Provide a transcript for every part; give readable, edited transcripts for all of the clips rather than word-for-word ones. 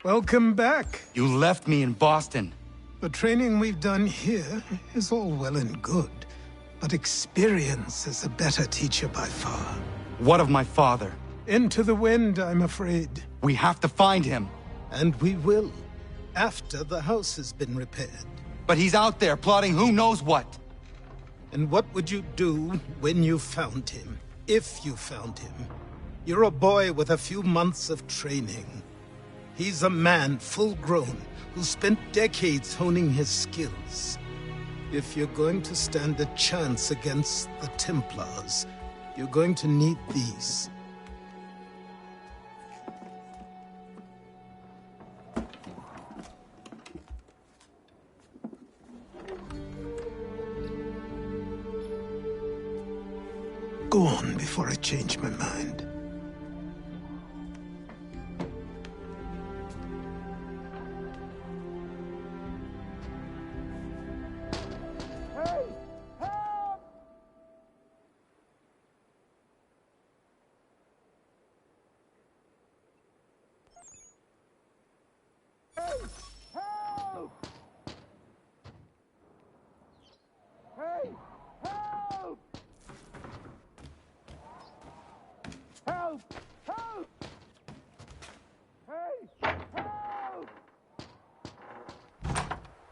Welcome back. You left me in Boston. The training we've done here is all well and good, but experience is a better teacher by far. What of my father? Into the wind, I'm afraid. We have to find him. And we will, after the house has been repaired. But he's out there plotting who knows what. And what would you do when you found him? If you found him? You're a boy with a few months of training. He's a man full grown who spent decades honing his skills. If you're going to stand a chance against the Templars, you're going to need these. Go on before I change my mind.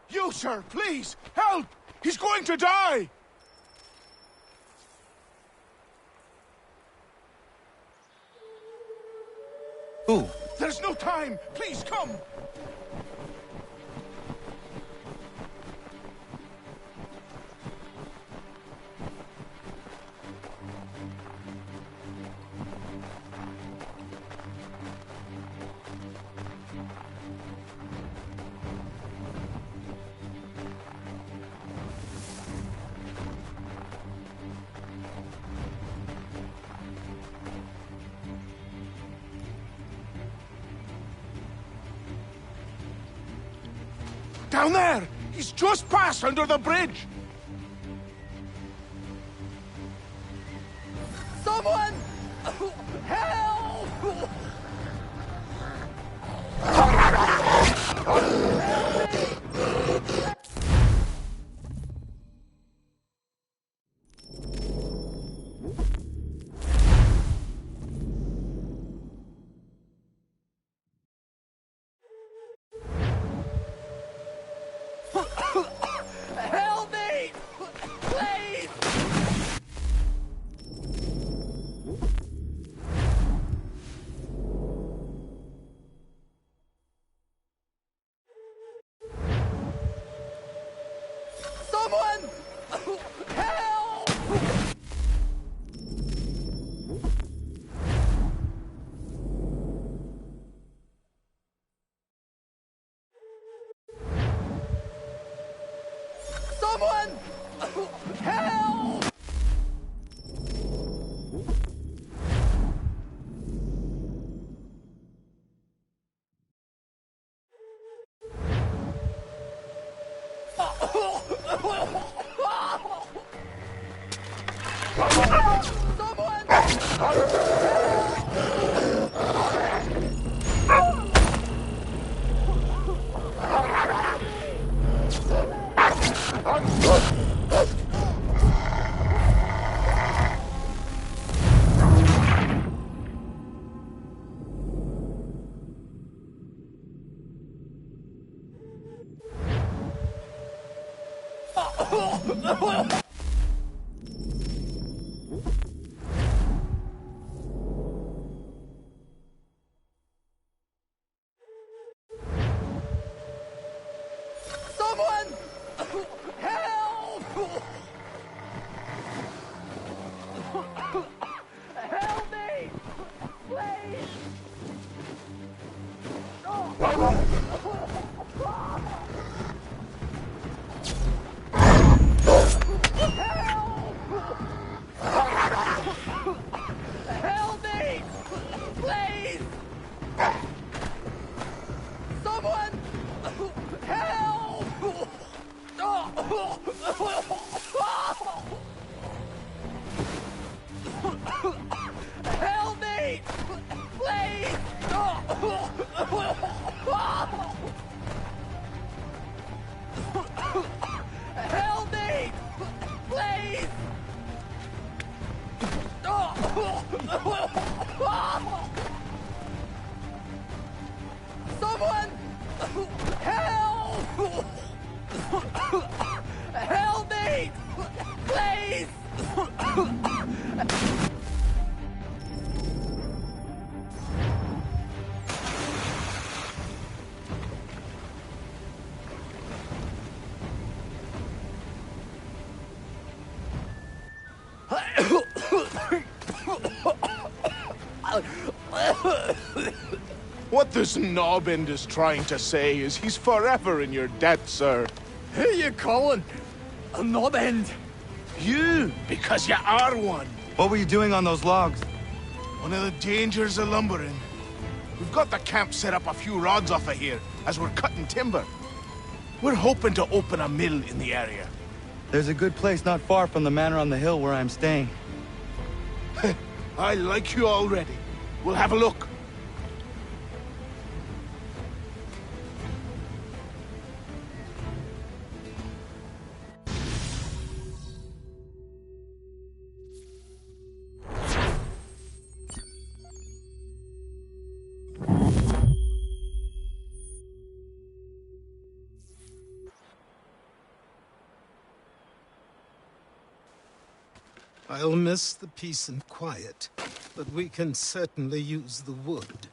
You, sir, please! Help! He's going to die! Who? There's no time! Please, come! Down there! He's just passed under the bridge! Someone! Help! Help me! Please! Someone! Help! Someone! Help! Someone! Help! Help me! Please! Help me! Please! Someone! Help! Help me! Please! Help! Help me! Please! What this knobbend is trying to say is he's forever in your debt, sir. Who you calling? A knob end? You, because you are one. What were you doing on those logs? One of the dangers of lumbering. We've got the camp set up a few rods off of here, as we're cutting timber. We're hoping to open a mill in the area. There's a good place not far from the manor on the hill where I'm staying. I like you already. We'll have a look. I'll miss the peace and quiet, but we can certainly use the wood.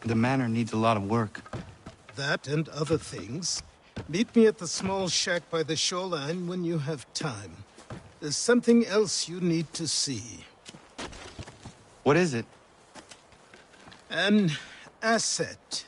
The manor needs a lot of work. That and other things. Meet me at the small shack by the shoreline when you have time. There's something else you need to see. What is it? An asset.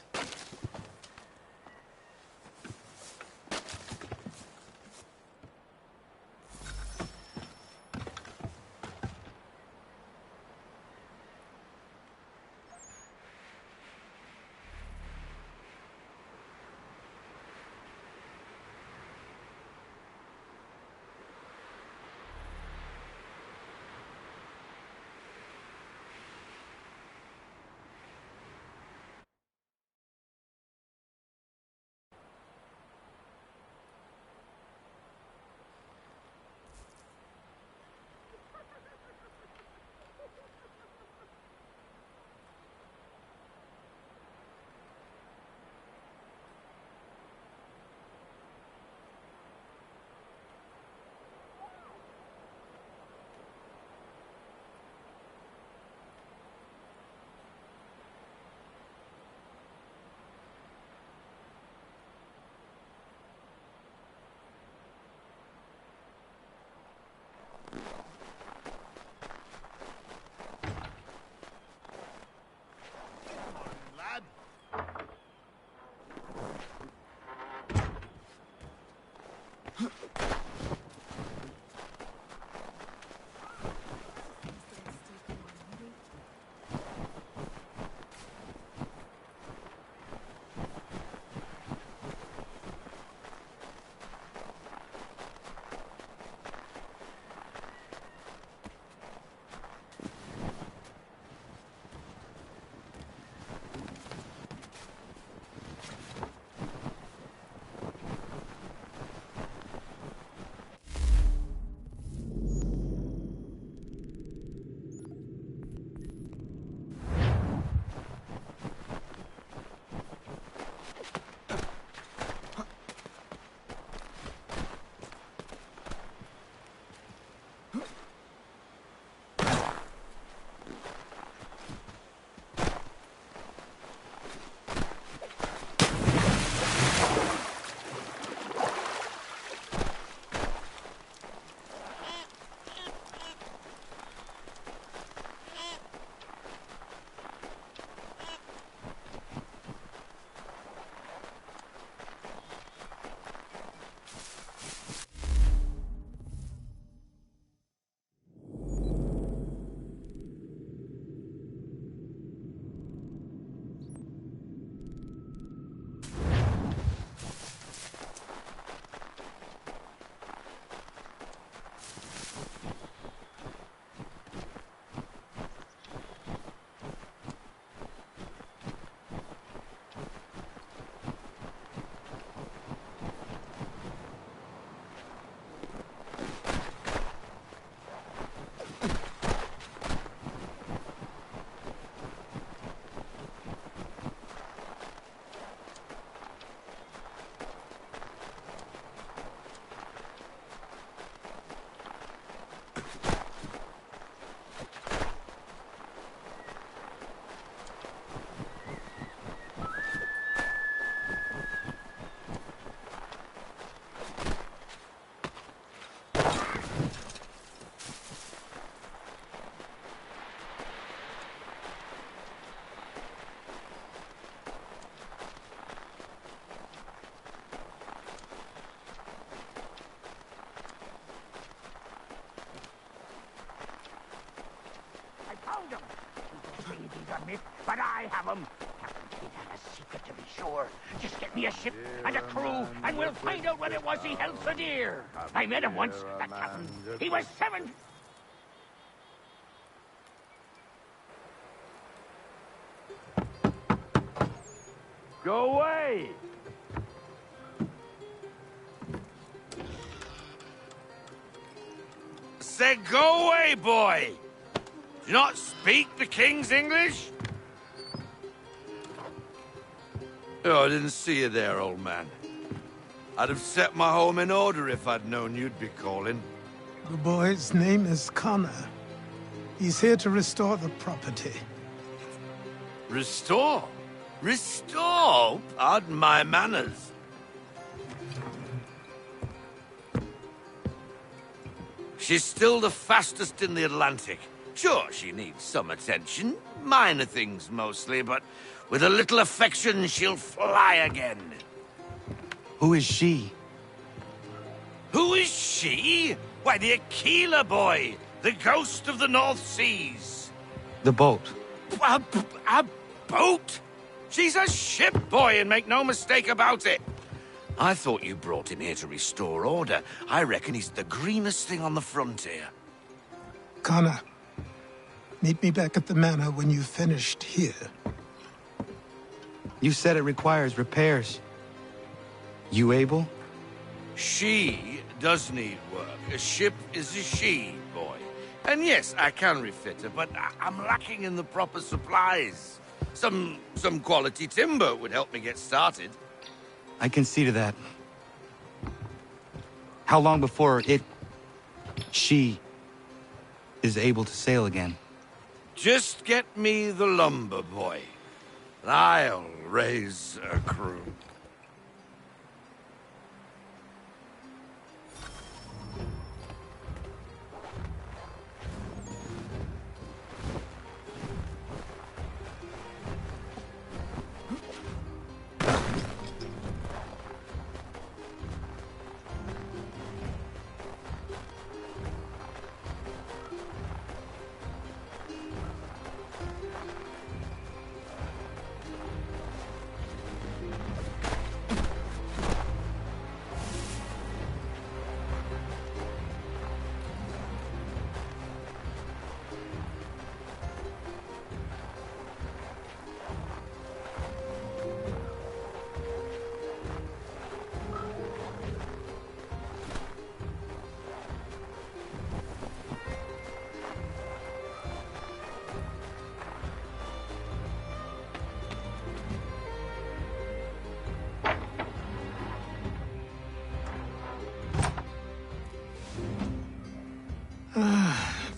have him. Captain Kidd had a secret, to be sure. Just get me a ship and a crew, and we'll find out what it was he held so dear. I met him once, that captain. He was 7... Go away! Say, go away, boy! Do you not speak the King's English? Oh, I didn't see you there, old man. I'd have set my home in order if I'd known you'd be calling. The boy's name is Connor. He's here to restore the property. Restore? Restore? Pardon my manners. She's still the fastest in the Atlantic. Sure, she needs some attention. Minor things mostly, but with a little affection, she'll fly again. Who is she? Who is she? Why, the Aquila boy, the ghost of the North Seas. The boat. A boat? She's a ship, boy, and make no mistake about it. I thought you brought him here to restore order. I reckon he's the greenest thing on the frontier. Connor, meet me back at the manor when you've finished here. You said it requires repairs. You able? She does need work. A ship is a she, boy. And yes, I can refit her, but I'm lacking in the proper supplies. Some quality timber would help me get started. I can see to that. How long before she is able to sail again? Just get me the lumber, boy. And I'll raise a crew.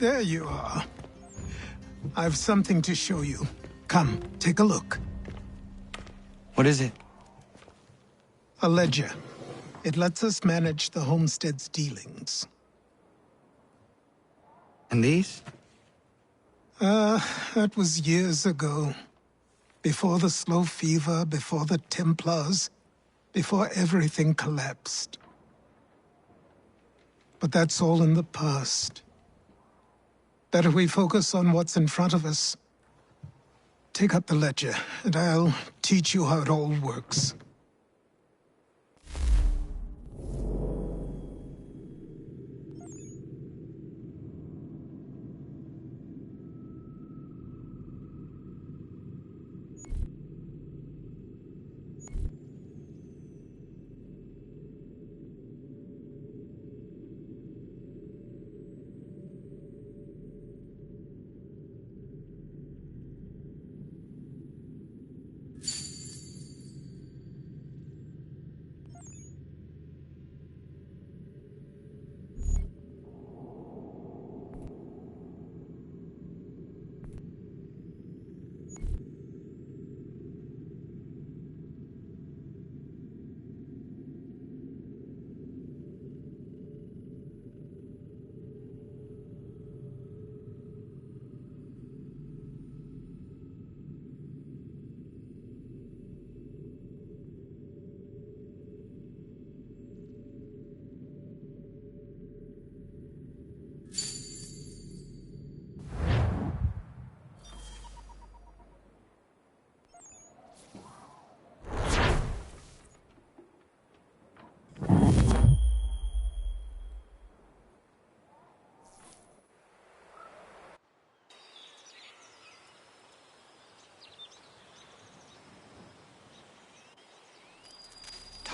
There you are. I've something to show you. Come, take a look. What is it? A ledger. It lets us manage the homestead's dealings. And these? That was years ago. Before the slow fever, before the Templars, before everything collapsed. But that's all in the past. Better we focus on what's in front of us. Take up the ledger, and I'll teach you how it all works.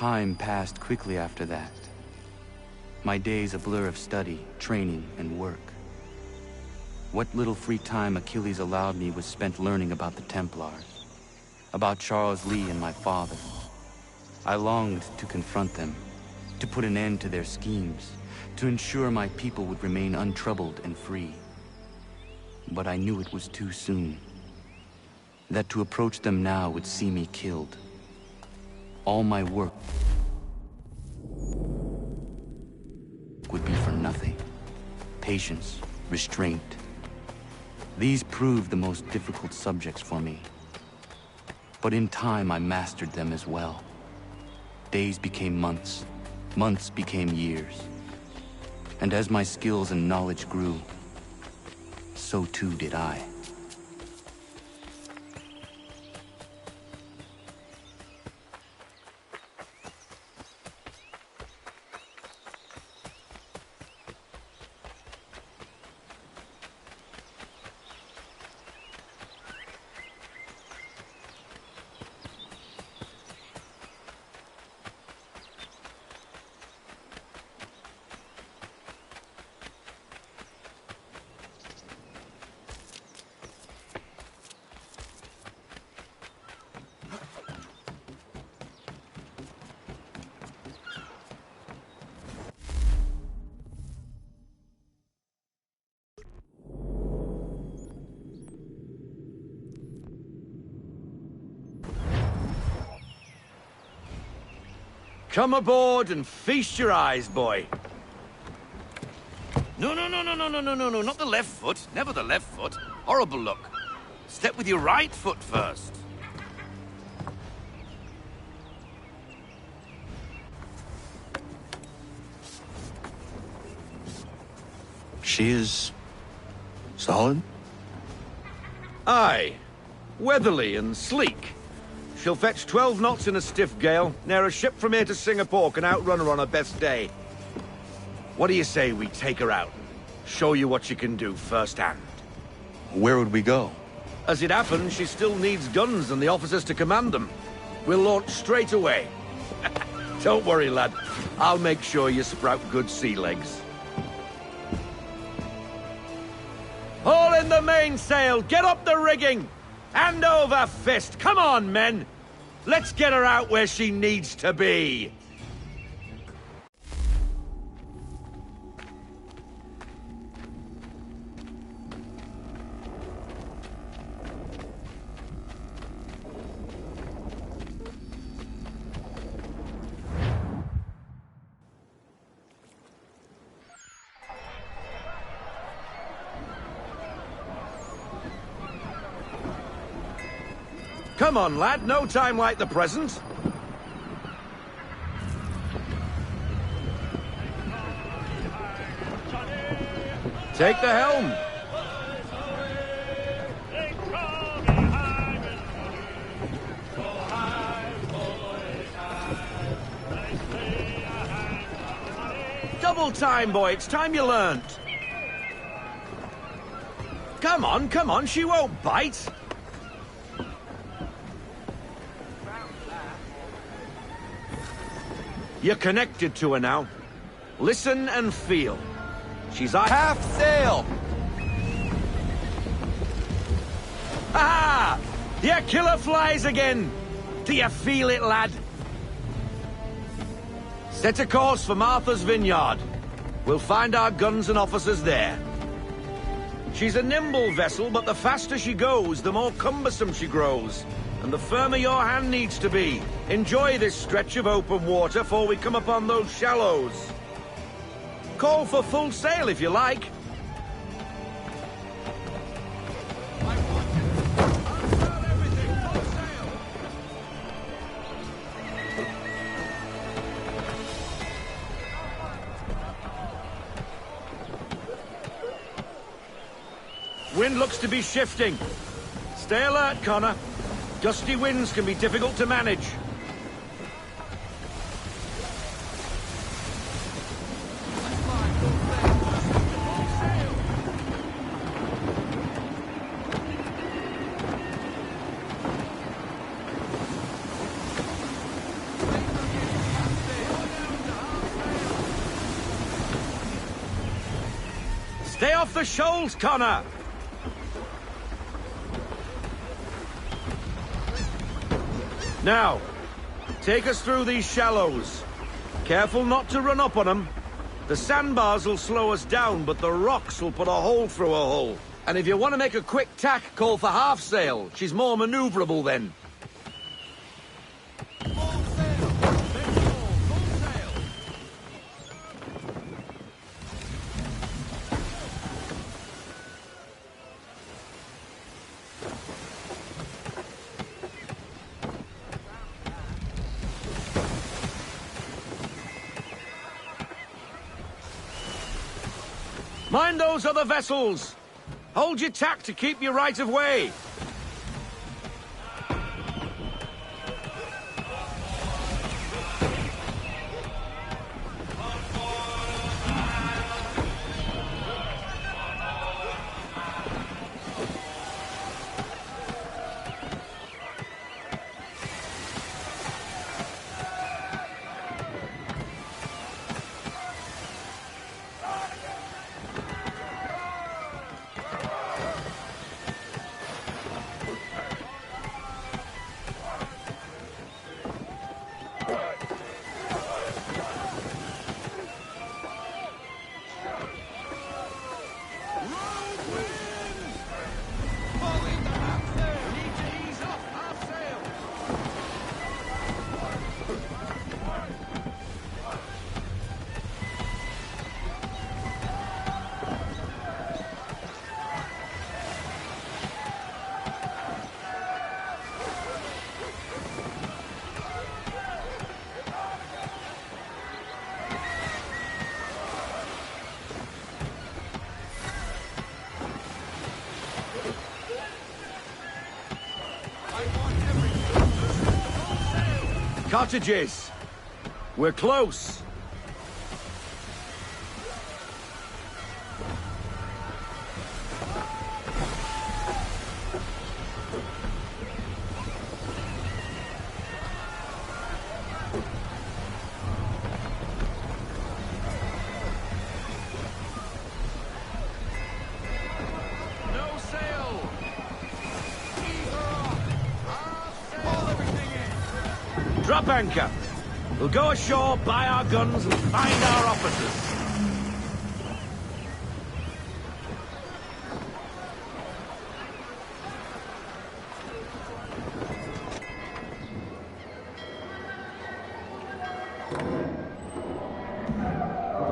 Time passed quickly after that. My days a blur of study, training, and work. What little free time Achilles allowed me was spent learning about the Templars, about Charles Lee and my father. I longed to confront them, to put an end to their schemes, to ensure my people would remain untroubled and free. But I knew it was too soon, that to approach them now would see me killed. All my work would be for nothing. Patience, restraint. These proved the most difficult subjects for me. But in time, I mastered them as well. Days became months, months became years. And as my skills and knowledge grew, so too did I. Come aboard and feast your eyes, boy. No, not the left foot. Never the left foot. Horrible look. Step with your right foot first. She is solid? Aye. Weatherly and sleek. She'll fetch 12 knots in a stiff gale. Ne'er a ship from here to Singapore can outrun her on her best day. What do you say we take her out? Show you what she can do firsthand. Where would we go? As it happens, she still needs guns and the officers to command them. We'll launch straight away. Don't worry, lad. I'll make sure you sprout good sea legs. Haul in the mainsail! Get up the rigging! Hand over fist! Come on, men! Let's get her out where she needs to be! Come on, lad. No time like the present. Take the helm. Double time, boy. It's time you learned. Come on. She won't bite. You're connected to her now. Listen and feel. She's half sail! Ah! Your killer flies again! Do you feel it, lad? Set a course for Martha's Vineyard. We'll find our guns and officers there. She's a nimble vessel, but the faster she goes, the more cumbersome she grows. And the firmer your hand needs to be. Enjoy this stretch of open water before we come upon those shallows. Call for full sail if you like. Wind looks to be shifting. Stay alert, Connor. Gusty winds can be difficult to manage. off the shoals, Connor! Now, take us through these shallows. Careful not to run up on them. The sandbars will slow us down, but the rocks will put a hole through a hull. And if you want to make a quick tack, call for half sail. She's more maneuverable then. Mind those other vessels! Hold your tack to keep your right of way! Cottages! We're close! No sail! Drop anchor! We'll go ashore, buy our guns, and find our officers.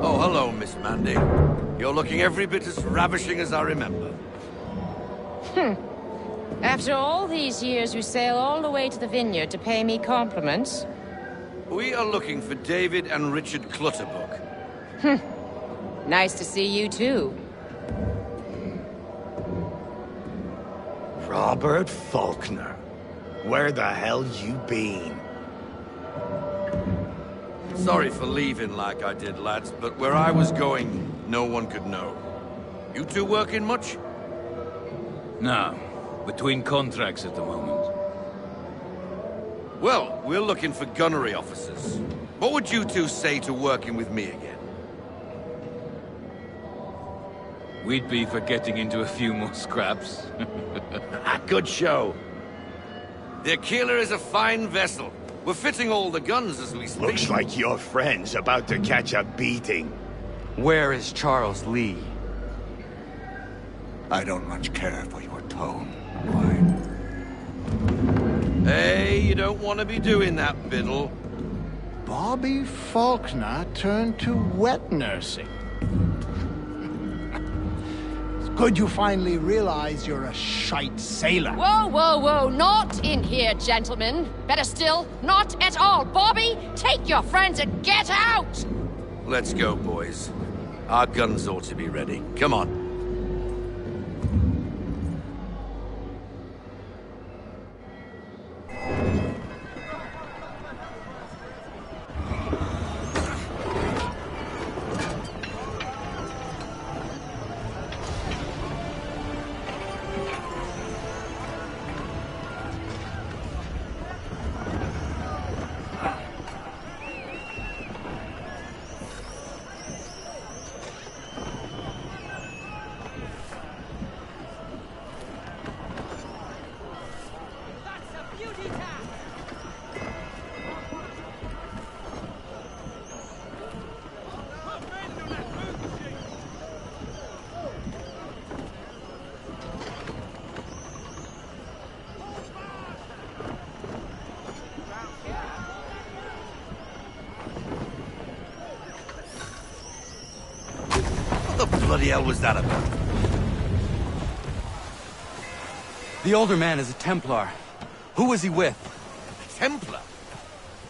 Oh, hello, Miss Mandy. You're looking every bit as ravishing as I remember. After all these years, you sail all the way to the vineyard to pay me compliments? We are looking for David and Richard Clutterbuck. Nice to see you, too. Robert Faulkner. Where the hell you been? Sorry for leaving like I did, lads, but where I was going, no one could know. You two working much? No. Between contracts at the moment. Well, we're looking for gunnery officers. What would you two say to working with me again? We'd be for getting into a few more scraps. Good show. The Aquila is a fine vessel. We're fitting all the guns as we speak. Looks like your friend's about to catch a beating. Where is Charles Lee? I don't much care for your tone. Hey, you don't want to be doing that, Biddle. Bobby Faulkner turned to wet nursing. It's good you finally realize you're a shite sailor. Whoa, whoa, whoa, not in here, gentlemen. Better still, not at all. Bobby, take your friends and get out! Let's go, boys. Our guns ought to be ready. Come on. bloody hell was that about? The older man is a Templar. Who was he with? A Templar?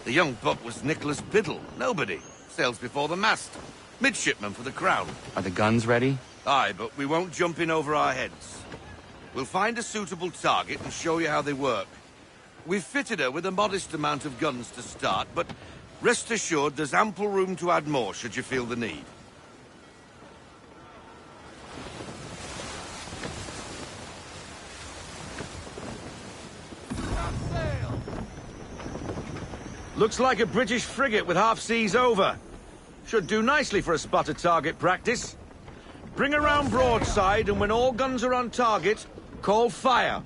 The young buck was Nicholas Biddle. Nobody. Sails before the mast. Midshipman for the Crown. Are the guns ready? Aye, but we won't jump in over our heads. We'll find a suitable target and show you how they work. We've fitted her with a modest amount of guns to start, but rest assured there's ample room to add more should you feel the need. Looks like a British frigate with half seas over. Should do nicely for a spotter target practice. Bring around broadside, and when all guns are on target, call fire.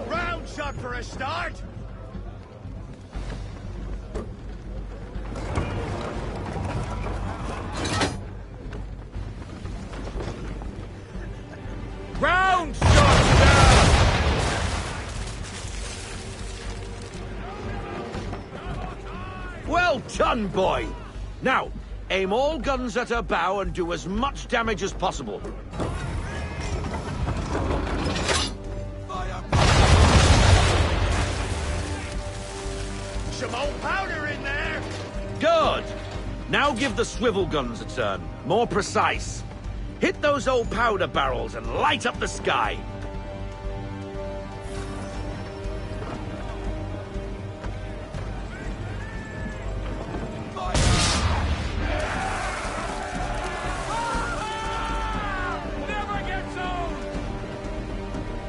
Round shot for a start. Round shot down. Well done, boy. Now, aim all guns at her bow and do as much damage as possible. Some old powder in there. Good. Now give the swivel guns a turn. More precise. Hit those old powder barrels and light up the sky. Never gets old.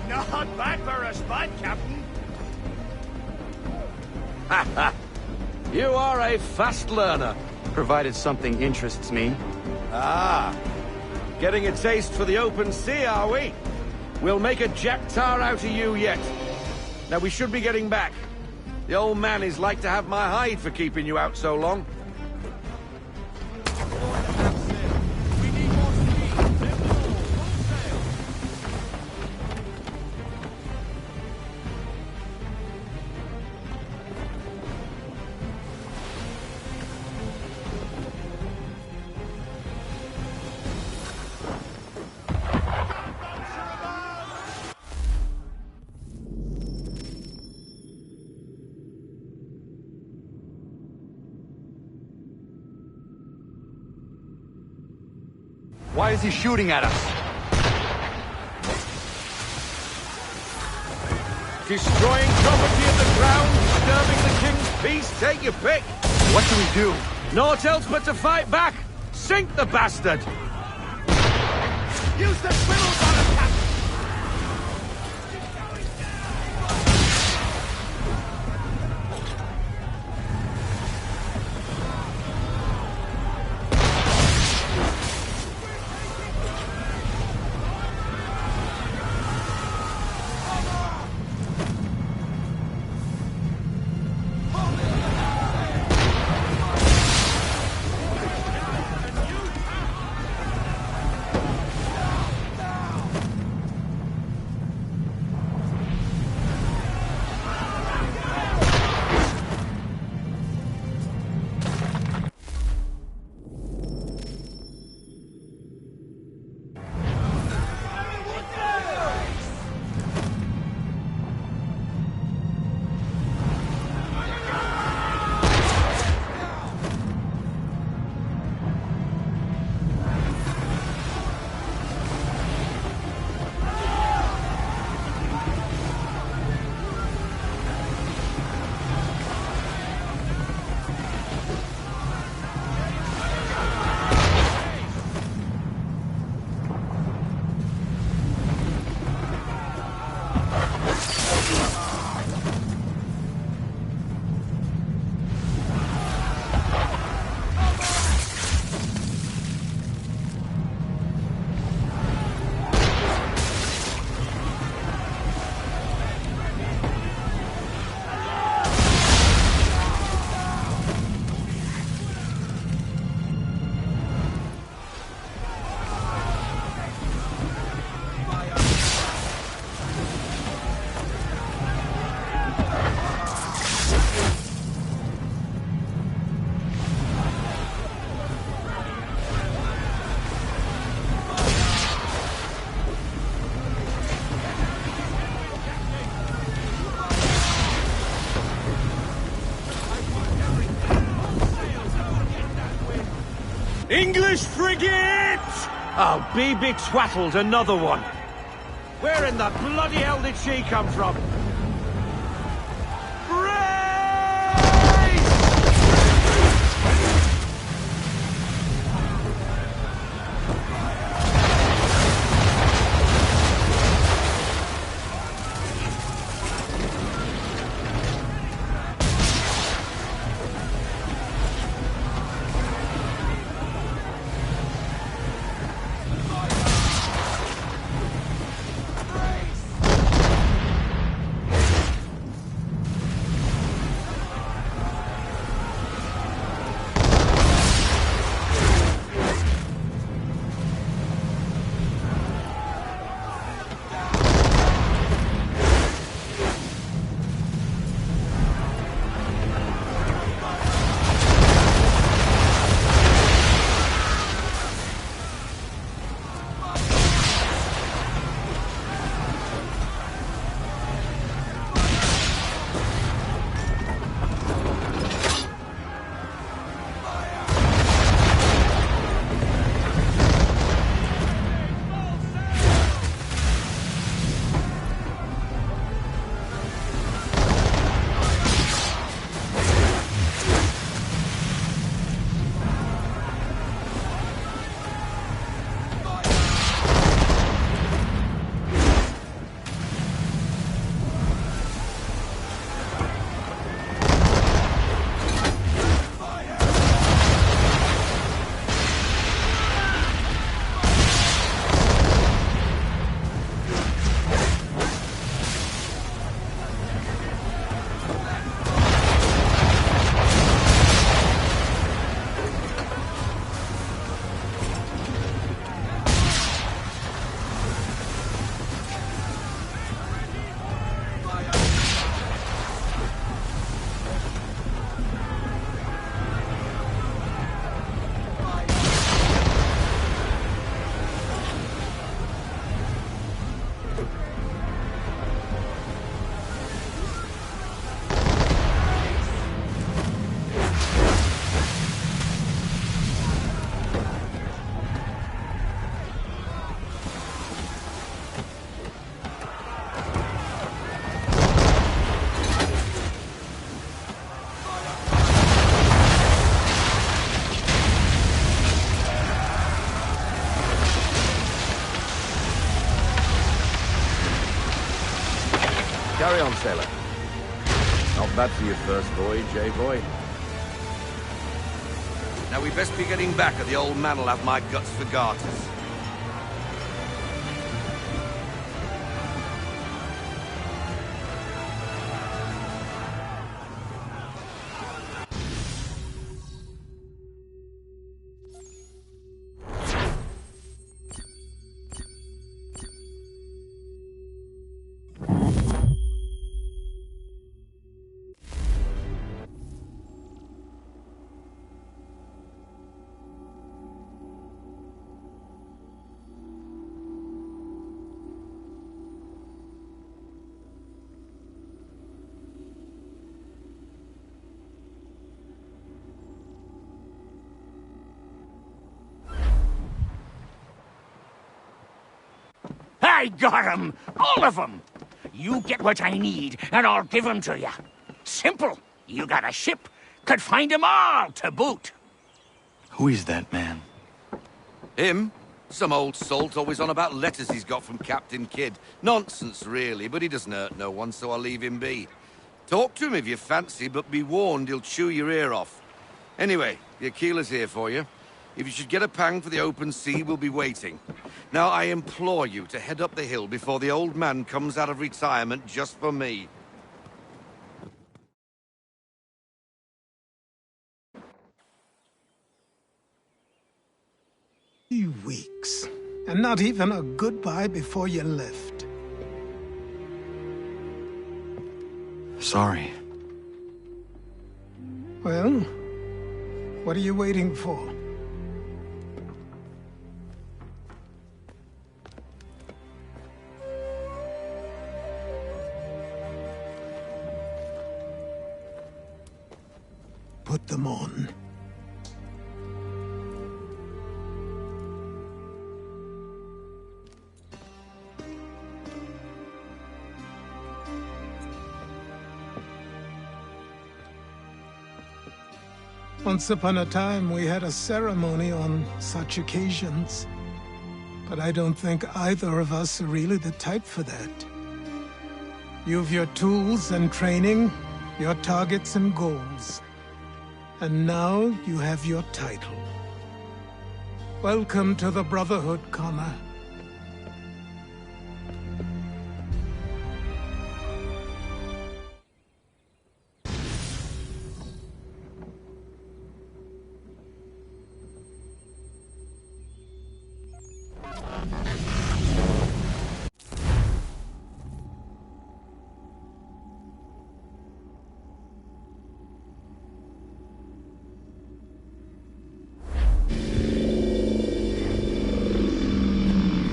Not bad for a spot, Captain. You are a fast learner. Provided something interests me. Ah. Getting a taste for the open sea, are we? We'll make a jack tar out of you yet. Now we should be getting back. The old man is like to have my hide for keeping you out so long. Why is he shooting at us? Destroying property of the crown, disturbing the king's peace, take your pick. What do we do? Naught else but to fight back. Sink the bastard. Use the swivels on him, Captain. English frigate! I'll be betwattled, another one. Where in the bloody hell did she come from? Carry on, sailor. Not bad for your first voyage, eh, boy? Now we best be getting back, or the old man'll have my guts for garters. I got 'em! All of 'em! You get what I need, and I'll give 'em to you. Simple. You got a ship. Could find 'em all to boot. Who is that man? Him? Some old salt always on about letters he's got from Captain Kidd. Nonsense, really, but he doesn't hurt no one, so I'll leave him be. Talk to him if you fancy, but be warned he'll chew your ear off. Anyway, the Aquila's here for you. If you should get a pang for the open sea, we'll be waiting. Now, I implore you to head up the hill before the old man comes out of retirement just for me. 3 weeks, and not even a goodbye before you left. Sorry. Well, what are you waiting for? Put them on. Once upon a time, we had a ceremony on such occasions. But I don't think either of us are really the type for that. You've your tools and training, your targets and goals. And now you have your title. Welcome to the Brotherhood, Connor.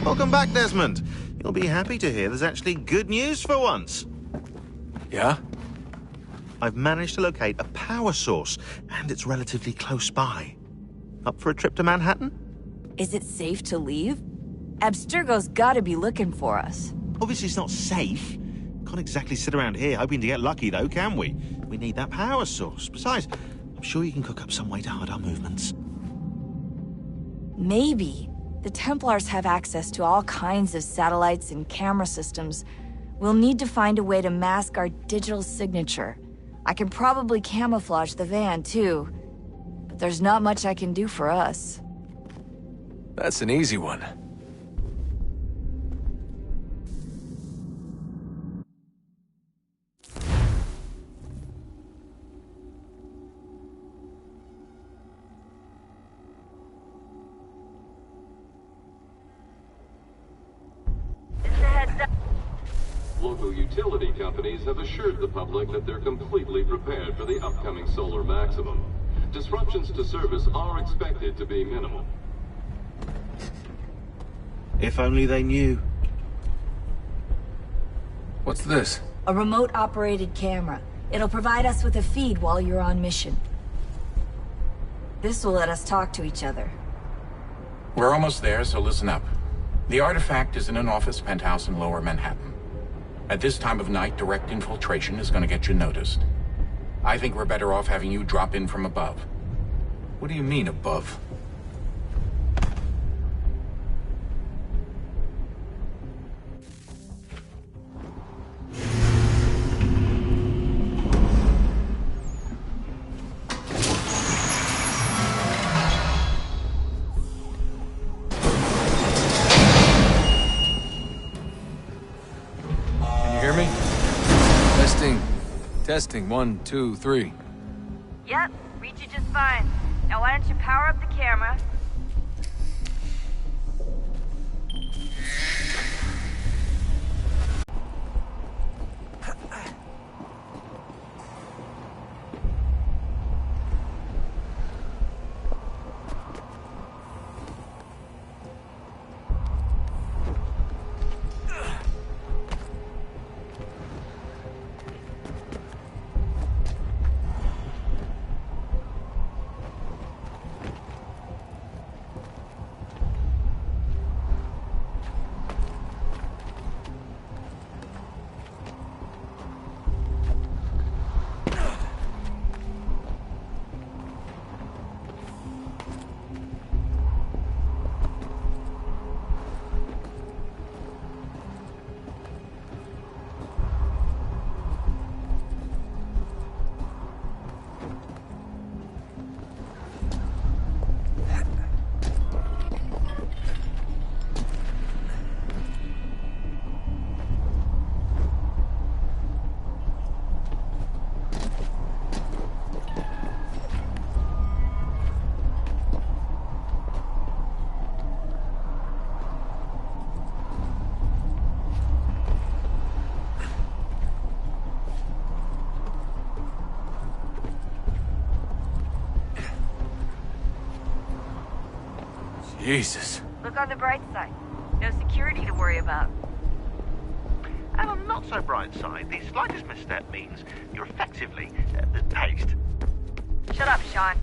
Welcome back, Desmond. You'll be happy to hear there's actually good news for once. Yeah? I've managed to locate a power source, and it's relatively close by. Up for a trip to Manhattan? Is it safe to leave? Abstergo's gotta be looking for us. Obviously it's not safe. Can't exactly sit around here hoping to get lucky, though, can we? We need that power source. Besides, I'm sure you can cook up some way to hide our movements. Maybe. The Templars have access to all kinds of satellites and camera systems. We'll need to find a way to mask our digital signature. I can probably camouflage the van, too. But there's not much I can do for us. That's an easy one. Local utility companies have assured the public that they're completely prepared for the upcoming solar maximum. Disruptions to service are expected to be minimal. If only they knew. What's this? A remote-operated camera. It'll provide us with a feed while you're on mission. This will let us talk to each other. We're almost there, so listen up. The artifact is in an office penthouse in Lower Manhattan. At this time of night, direct infiltration is going to get you noticed. I think we're better off having you drop in from above. What do you mean, above? Testing, 1, 2, 3. Yep, read you just fine. Now why don't you power up the camera? Jesus. Look on the bright side. No security to worry about. And on the not so bright side, the slightest misstep means you're effectively paced. Shut up, Sean.